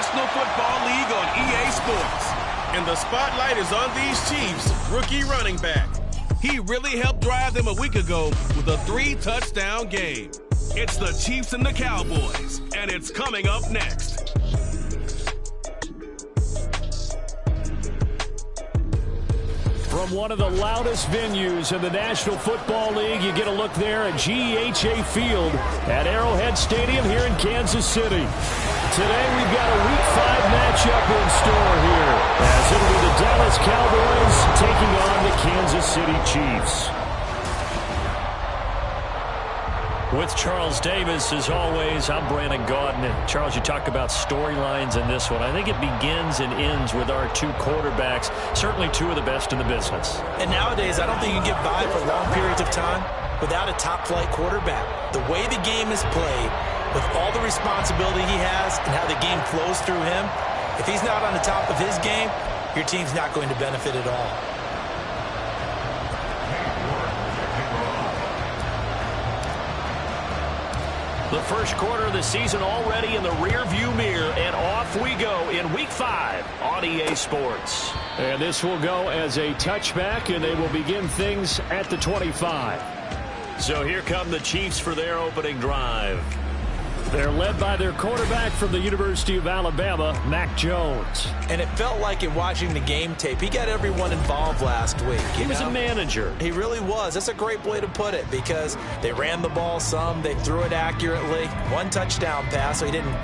National Football League on EA Sports. And the spotlight is on these Chiefs rookie running back. He really helped drive them a week ago with a 3-touchdown game. It's the Chiefs and the Cowboys, and it's coming up next. From one of the loudest venues in the National Football League, you get a look there at GEHA Field at Arrowhead Stadium here in Kansas City. Today we've got a Week 5 matchup in store here, as it'll be the Dallas Cowboys taking on the Kansas City Chiefs. With Charles Davis, as always, I'm Brandon Gaudin. And Charles, you talk about storylines in this one. I think it begins and ends with our two quarterbacks, certainly two of the best in the business. And nowadays, I don't think you can get by for long periods of time without a top-flight quarterback. The way the game is played, with all the responsibility he has and how the game flows through him, if he's not on the top of his game, your team's not going to benefit at all. The first quarter of the season already in the rearview mirror, and off we go in Week 5 on EA Sports. And this will go as a touchback, and they will begin things at the 25. So here come the Chiefs for their opening drive. They're led by their quarterback from the University of Alabama, Mac Jones. And it felt like in watching the game tape, he got everyone involved last week. He was a manager. He really was. That's a great way to put it, because they ran the ball some, they threw it accurately. One touchdown pass, so he didn't,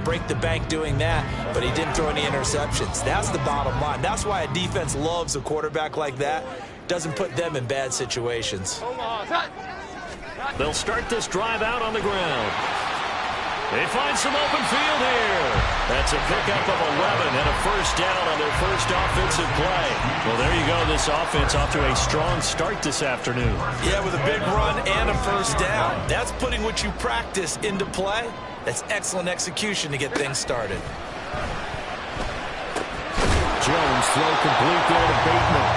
break the bank doing that, but he didn't throw any interceptions. That's the bottom line. That's why a defense loves a quarterback like that. Doesn't put them in bad situations. They'll start this drive out on the ground. They find some open field here. That's a pickup of 11 and a first down on their first offensive play. Well, there you go. This offense off to a strong start this afternoon. Yeah, with a big run and a first down. That's putting what you practice into play. That's excellent execution to get things started. Jones throw complete there to Bateman.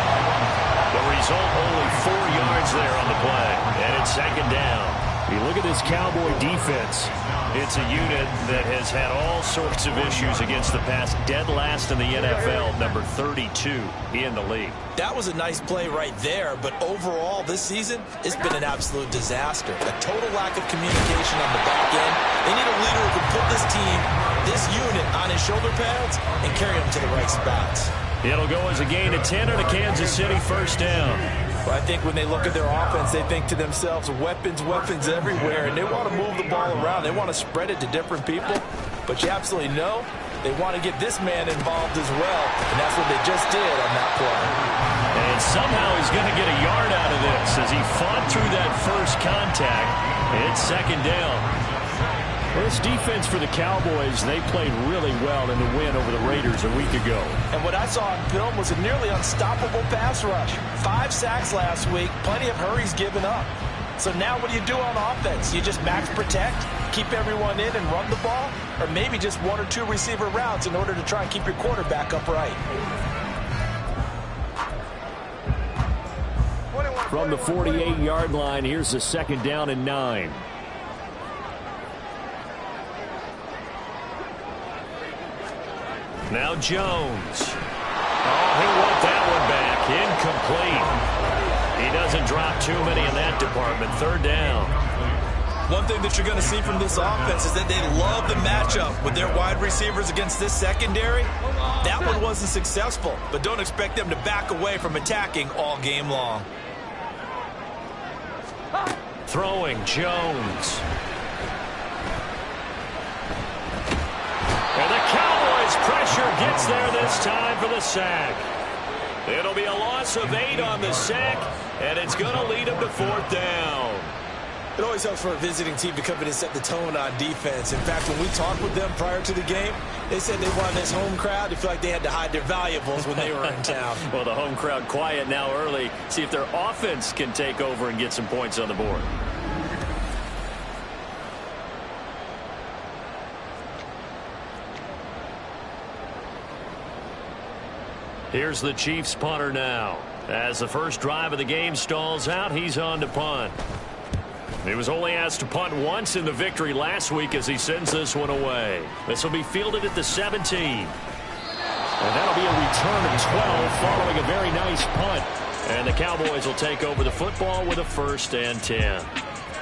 The result, only 4 yards there on the play. And it's second down. You look at this Cowboy defense. It's a unit that has had all sorts of issues against the pass. Dead last in the NFL, number 32 in the league. That was a nice play right there, but overall this season, it's been an absolute disaster. A total lack of communication on the back end. They need a leader who can put this team, this unit, on his shoulder pads and carry them to the right spots. It'll go as a gain of 10 and a Kansas City first down. Well, I think when they look at their offense, they think to themselves, weapons, weapons everywhere, and they want to move the ball around. They want to spread it to different people, but you absolutely know they want to get this man involved as well, and that's what they just did on that play. And somehow he's going to get a yard out of this as he fought through that first contact. It's second down. Well, this defense for the Cowboys, they played really well in the win over the Raiders a week ago. And what I saw on film was a nearly unstoppable pass rush. 5 sacks last week, plenty of hurries given up. So now what do you do on offense? You just max protect, keep everyone in and run the ball? Or maybe just 1 or 2 receiver routes in order to try and keep your quarterback upright? From the 48-yard line, here's the second down and 9. Now Jones. Oh, he want that one back. Incomplete. He doesn't drop too many in that department. Third down. One thing that you're going to see from this offense is that they love the matchup with their wide receivers against this secondary. That one wasn't successful, but don't expect them to back away from attacking all game long. Throwing Jones. And the Cowboys pressure gets there this time for the sack. It'll be a loss of 8 on the sack, and it's going to lead them to fourth down. It always helps for a visiting team to come in and set the tone on defense. In fact, when we talked with them prior to the game, they said they wanted this home crowd to feel like they had to hide their valuables when they were in town. Well, the home crowd quiet now early. See if their offense can take over and get some points on the board. Here's the Chiefs punter now. As the first drive of the game stalls out, he's on to punt. He was only asked to punt once in the victory last week as he sends this one away. This will be fielded at the 17. And that'll be a return of 12 following a very nice punt. And the Cowboys will take over the football with a 1st and 10.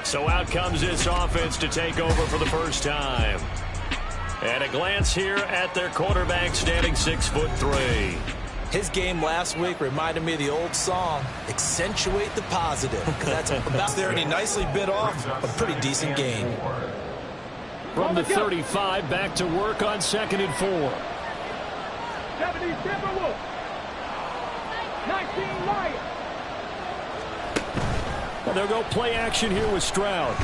So out comes this offense to take over for the first time. And a glance here at their quarterback standing 6'3". His game last week reminded me of the old song, accentuate the positive. Because that's about there, and he nicely bit off a pretty decent gain. From the 35, back to work on 2nd and 4. 70 Timberwolves. 19 Lions. Well, they'll go play action here with Stroud.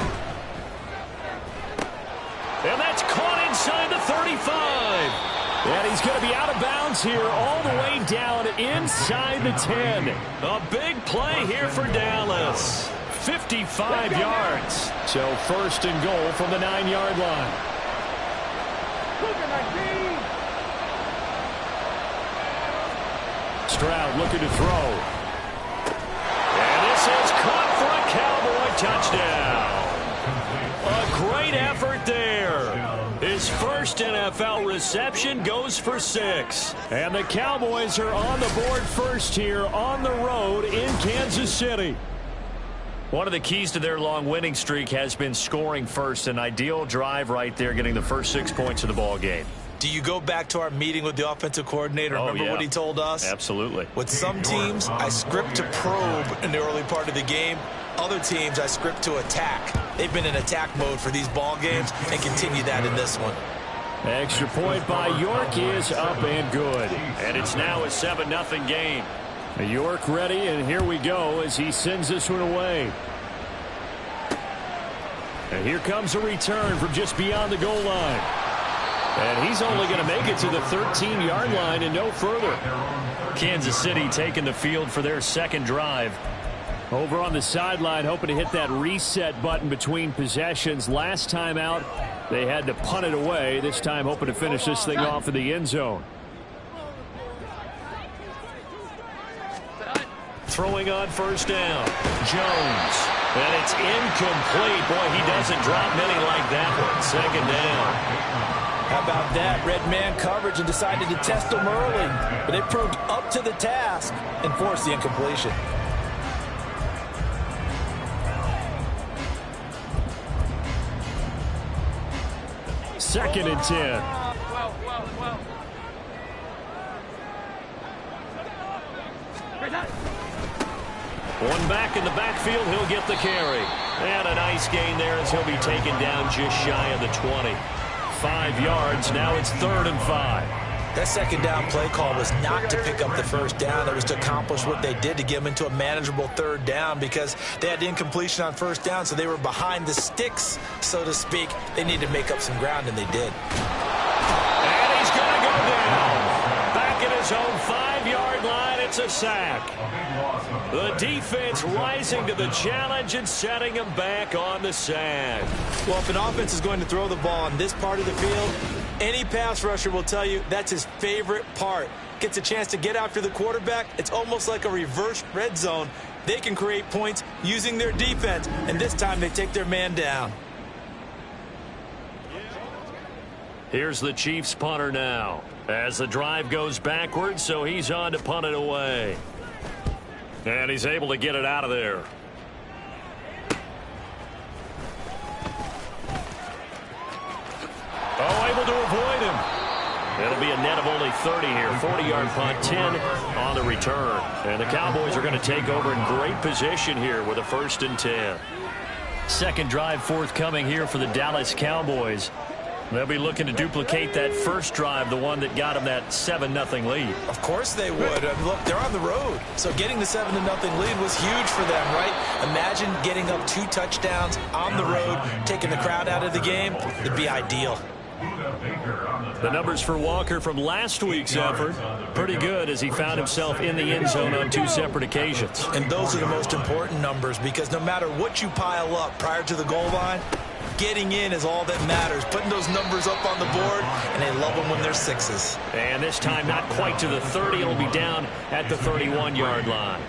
And that's caught inside the 35. And he's going to be out of bounds here all the way down inside the 10. A big play here for Dallas. 55 yards. So 1st and goal from the 9-yard line. Stroud looking to throw. And this is caught for a Cowboy touchdown. A great effort there. His first NFL reception goes for 6. And the Cowboys are on the board first here on the road in Kansas City. One of the keys to their long winning streak has been scoring first. An ideal drive right there, getting the first 6 points of the ball game. Do you go back to our meeting with the offensive coordinator? Remember what he told us? Absolutely. With some teams, I script to probe in the early part of the game. Other teams, I script to attack. They've been in attack mode for these ball games and continue that in this one. Extra point by York is up and good. And it's now a 7-0 game. York ready, and here we go as he sends this one away. And here comes a return from just beyond the goal line. And he's only going to make it to the 13-yard line and no further. Kansas City taking the field for their second drive. Over on the sideline, hoping to hit that reset button between possessions. Last time out, they had to punt it away. This time, hoping to finish this thing off in the end zone. Throwing on 1st down. Jones. And it's incomplete. Boy, he doesn't drop many like that one. 2nd down. How about that? Red man coverage and decided to test them early. But they proved up to the task and forced the incompletion. Second and 10. One back in the backfield. He'll get the carry. And a nice gain there as he'll be taken down just shy of the 20. 5 yards. Now it's 3rd and 5. That 2nd down play call was not to pick up the 1st down. It was to accomplish what they did to get them into a manageable 3rd down because they had incompletion on 1st down, so they were behind the sticks, so to speak. They needed to make up some ground, and they did. And he's going to go down. Back at his own 5-yard line, it's a sack. The defense rising to the challenge and setting him back on the sack. Well, if an offense is going to throw the ball on this part of the field, any pass rusher will tell you that's his favorite part. Gets a chance to get after the quarterback. It's almost like a reverse red zone. They can create points using their defense, and this time they take their man down. Here's the Chiefs punter now as the drive goes backwards, so he's on to punt it away. And he's able to get it out of there. Oh, able to avoid him. It'll be a net of only 30 here. 40-yard punt, 10 on the return. And the Cowboys are going to take over in great position here with a 1st and 10. Second drive forthcoming here for the Dallas Cowboys. They'll be looking to duplicate that first drive, the one that got them that 7-0 lead. Of course they would. Look, they're on the road. So getting the 7-0 lead was huge for them, right? Imagine getting up 2 touchdowns on the road, taking the crowd out of the game. It'd be ideal. The numbers for Walker from last week's effort, pretty good as he found himself in the end zone on 2 separate occasions. And those are the most important numbers because no matter what you pile up prior to the goal line, getting in is all that matters. Putting those numbers up on the board, and they love them when they're 6s. And this time not quite to the 30. It'll be down at the 31-yard line.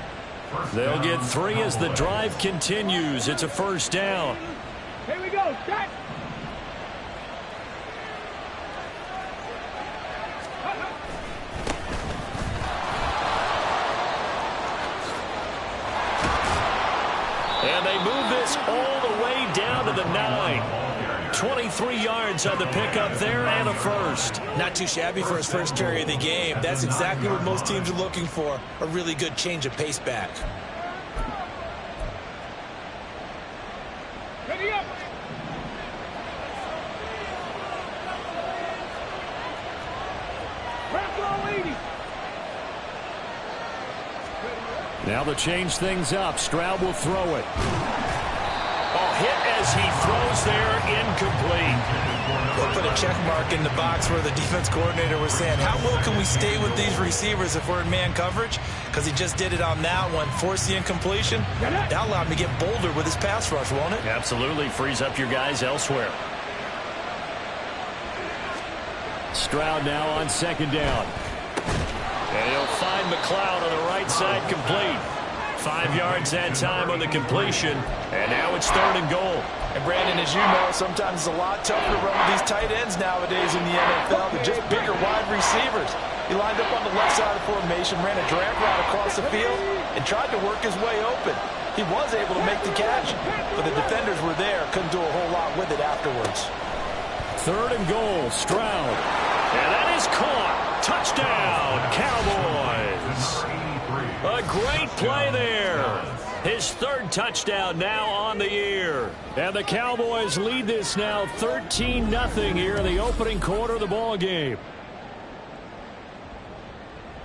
They'll get 3 as the drive continues. It's a first down. Here we go. Set. And they move this all the way down to the 9. 23 yards on the pickup there and a first. Not too shabby for his first carry of the game. That's exactly what most teams are looking for. A really good change of pace back. Ready up. Now to change things up, Stroud will throw it. Oh, hit as he throws there, incomplete. They'll put a check mark in the box where the defense coordinator was saying, how well can we stay with these receivers if we're in man coverage? Because he just did it on that one, forced the incompletion. That'll allow him to get bolder with his pass rush, won't it? Absolutely, frees up your guys elsewhere. Stroud now on second down. And he'll find McLeod on the right side, complete. 5 yards that time on the completion. And now it's 3rd and goal. And Brandon, as you know, sometimes it's a lot tougher to run with these tight ends nowadays in the NFL. They're just bigger wide receivers. He lined up on the left side of the formation, ran a drag route across the field, and tried to work his way open. He was able to make the catch, but the defenders were there, couldn't do a whole lot with it afterwards. 3rd and goal, Stroud. And that is caught. Touchdown, Cowboys. A great play there. His 3rd touchdown now on the year. And the Cowboys lead this now 13-0 here in the opening quarter of the ball game.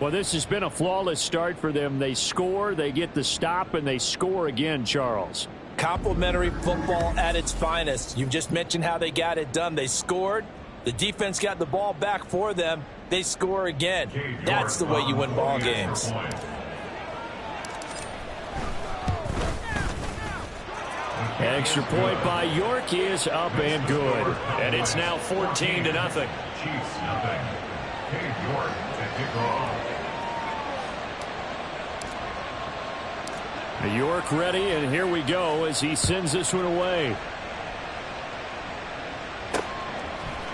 Well, this has been a flawless start for them. They score, they get the stop, and they score again, Charles. Complimentary football at its finest. You just mentioned how they got it done. They scored. The defense got the ball back for them. They score again. That's the way you win ball games. Extra point by York is up and good. And it's now 14-0. Chiefs nothing. Cade York at kickoff. York ready, and here we go as he sends this one away.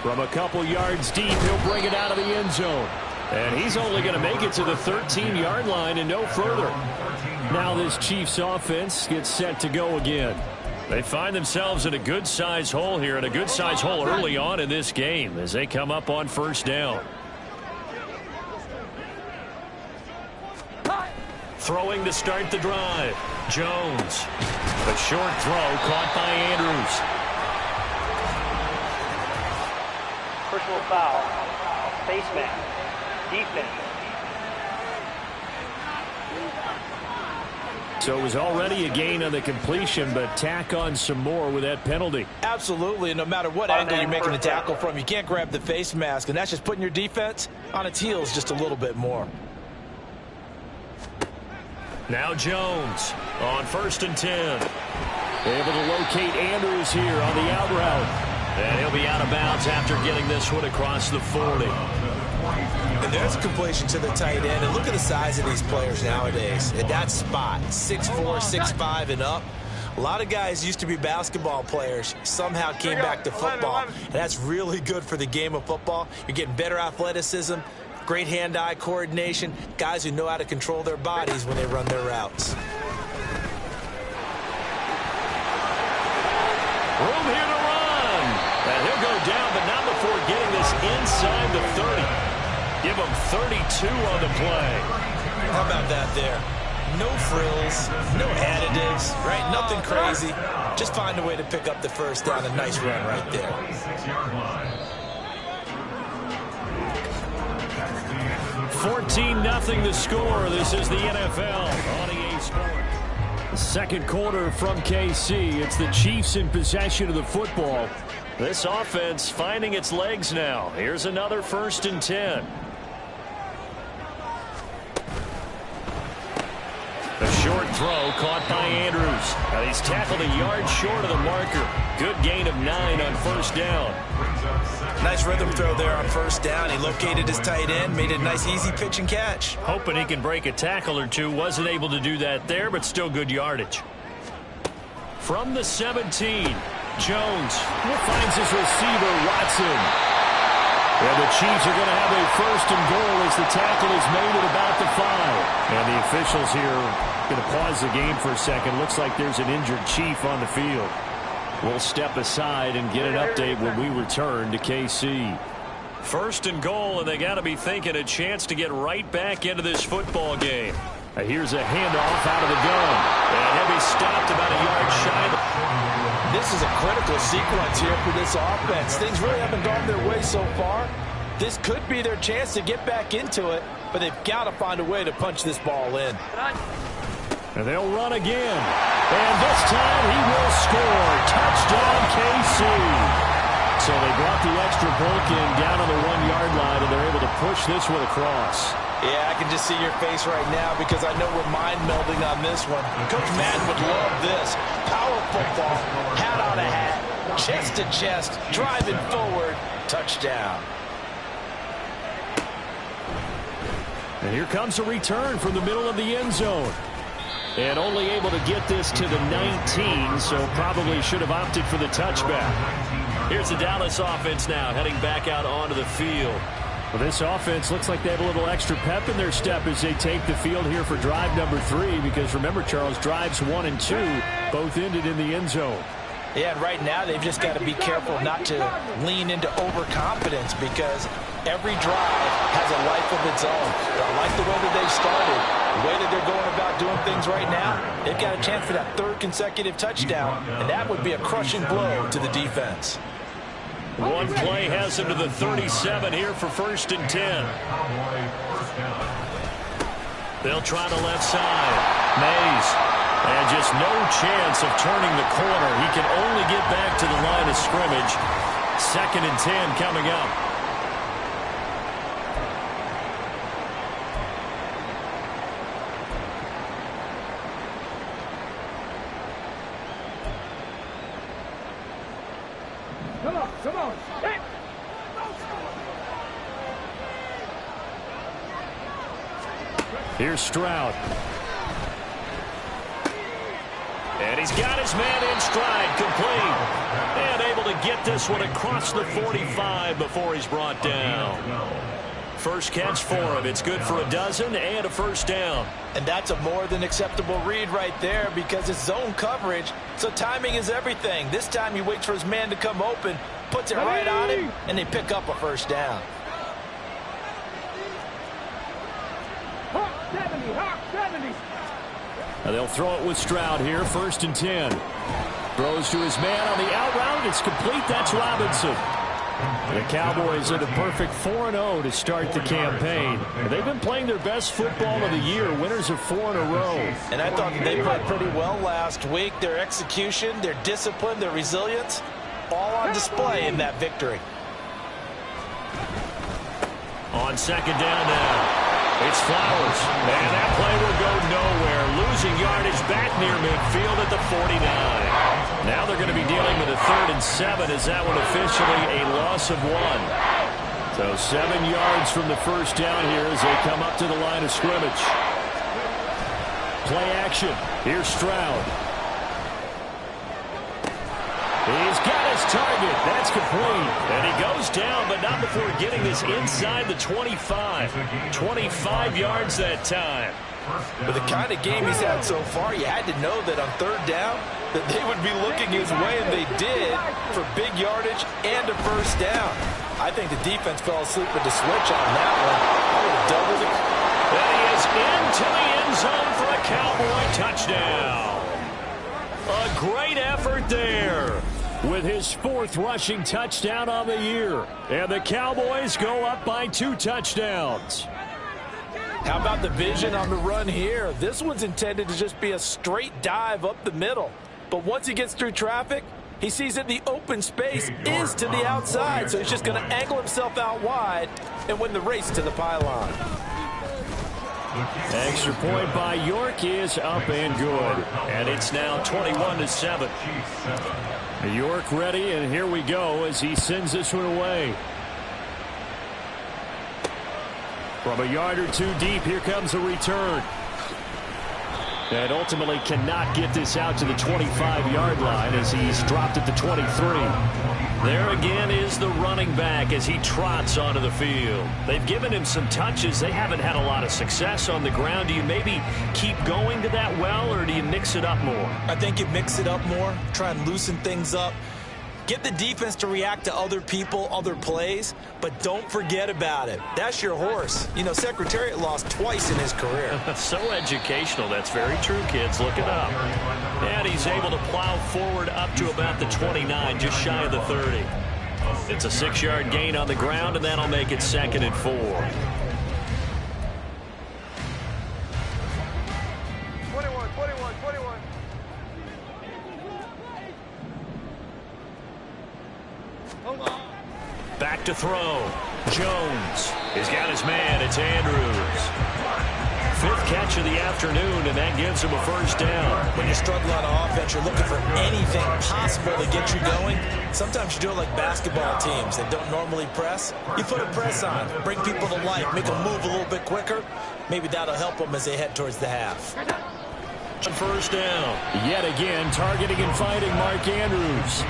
From a couple yards deep, he'll bring it out of the end zone. And he's only going to make it to the 13-yard line and no further. Now this Chiefs offense gets set to go again. They find themselves in a good-sized hole here, and a good-sized hole early on in this game as they come up on first down. Throwing to start the drive. Jones. A short throw caught by Andrews. Personal foul. Face mask. Defense. So it was already a gain on the completion, but tack on some more with that penalty. Absolutely, and no matter what angle you're making the tackle from, you can't grab the face mask, and that's just putting your defense on its heels just a little bit more. Now Jones on 1st and 10. Able to locate Andrews here on the out route. And he'll be out of bounds after getting this one across the 40. And there's a completion to the tight end. And look at the size of these players nowadays. At that spot, 6'4", 6'5", and up. A lot of guys used to be basketball players, somehow came back to football. And that's really good for the game of football. You're getting better athleticism, great hand-eye coordination, guys who know how to control their bodies when they run their routes. Room here to run. And he'll go down, but not before getting this inside the 30. Give him 32 on the play. How about that there? No frills, no additives, right? Nothing crazy. Just find a way to pick up the first down. A nice run right there. 14-0 the score. This is the NFL on EA Sports. Second quarter from KC. It's the Chiefs in possession of the football. This offense finding its legs now. Here's another 1st and 10. A short throw caught by Andrews. Now he's tackled a yard short of the marker. Good gain of 9 on first down. Nice rhythm throw there on first down. He located his tight end, made it a nice easy pitch and catch. Hoping he can break a tackle or two. Wasn't able to do that there, but still good yardage. From the 17, Jones finds his receiver, Watson. And the Chiefs are going to have a first and goal as the tackle is made at about the 5. And the officials here going to pause the game for a second. Looks like there's an injured Chief on the field. We'll step aside and get an update when we return to KC. First and goal, and they got to be thinking a chance to get right back into this football game. Here's a handoff out of the gun. And he'll be stopped about a yard shy. This is a critical sequence here for this offense. Things really haven't gone their way so far. This could be their chance to get back into it, but they've got to find a way to punch this ball in. And they'll run again. And this time he will score. Touchdown, KC. So they brought the extra bulk in down on the 1-yard line, and they're able to push this one across. Yeah, I can just see your face right now because I know we're mind melding on this one. Coach Madden would love this. Power football, hat on a hat, chest to chest, driving forward, touchdown. And here comes a return from the middle of the end zone. And only able to get this to the 19, so probably should have opted for the touchback. Here's the Dallas offense now heading back out onto the field. Well, this offense looks like they have a little extra pep in their step as they take the field here for drive number 3, because remember, Charles, drives 1 and 2 both ended in the end zone. Yeah, and right now they've just got to be careful not to lean into overconfidence because every drive has a life of its own. But I like the way that they started, the way that they're going about doing things right now. They've got a chance for that 3rd consecutive touchdown, and that would be a crushing blow to the defense. One play has him to the 37 here for 1st and 10. They'll try the left side. Mays. And just no chance of turning the corner. He can only get back to the line of scrimmage. 2nd and 10 coming up. Come on. Hey. Here's Stroud. And he's got his man in stride, complete. And able to get this one across the 45 before he's brought down. First catch for him. It's good for a dozen and a first down. And that's a more than acceptable read right there because it's zone coverage, so timing is everything. This time he waits for his man to come open, puts it right on him, and they pick up a first down. Hawk 70. Now they'll throw it with Stroud here, 1st and 10. Throws to his man on the out route. It's complete. That's Robinson. The Cowboys are the perfect 4-0 to start the campaign. They've been playing their best football of the year, winners of 4 in a row. And I thought that they played pretty well last week. Their execution, their discipline, their resilience, all on display in that victory. On 2nd down now. It's Flowers. And that play will go nowhere. Losing yardage back near midfield at the 49. Now they're going to be dealing with a 3rd and 7 as that one officially a loss of 1. So 7 yards from the first down here as they come up to the line of scrimmage. Play action. Here's Stroud. He's got his target. That's complete. And he goes down, but not before getting this inside the 25. 25 yards that time. With the kind of game he's had so far, you had to know that on 3rd down that they would be looking his way, and they did, for big yardage and a first down. I think the defense fell asleep with the switch on that one. I would have doubled it. And he is into the end zone for a Cowboy touchdown. A great effort there with his 4th rushing touchdown on the year. And the Cowboys go up by 2 touchdowns. How about the vision on the run here? This one's intended to just be a straight dive up the middle. But once he gets through traffic, he sees that the open space is to the outside. So he's just going to angle himself out wide and win the race to the pylon. Extra point by York is up and good. And it's now 21-7. York ready, and here we go as he sends this one away. From a yard or two deep, here comes a return. And ultimately cannot get this out to the 25-yard line as he's dropped at the 23. There again is the running back as he trots onto the field. They've given him some touches. They haven't had a lot of success on the ground. Do you maybe keep going to that well, or do you mix it up more? I think you mix it up more, try and loosen things up. Get the defense to react to other people, other plays, but don't forget about it. That's your horse. You know, Secretariat lost twice in his career. So educational. That's very true, kids. Look it up. And he's able to plow forward up to about the 29, just shy of the 30. It's a 6-yard gain on the ground, and that'll make it 2nd and 4. 21. Back to throw. Jones. He's got his man. It's Andrews. 5th catch of the afternoon, and that gives him a first down. When you're struggling on offense, you're looking for anything possible to get you going. Sometimes you do it like basketball teams that don't normally press. You put a press on, bring people to life, make them move a little bit quicker. Maybe that'll help them as they head towards the half. First down. Yet again, targeting and finding Mark Andrews.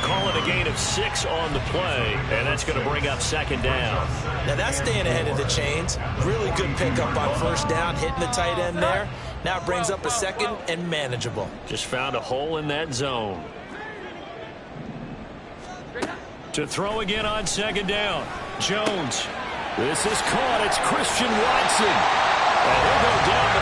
Call it a gain of 6 on the play, and that's going to bring up 2nd down. Now that's staying ahead of the chains. Really good pickup on first down, hitting the tight end there. Now it brings up a 2nd and manageable. Just found a hole in that zone. To throw again on 2nd down. Jones. This is caught. It's Christian Watson. And he'll go down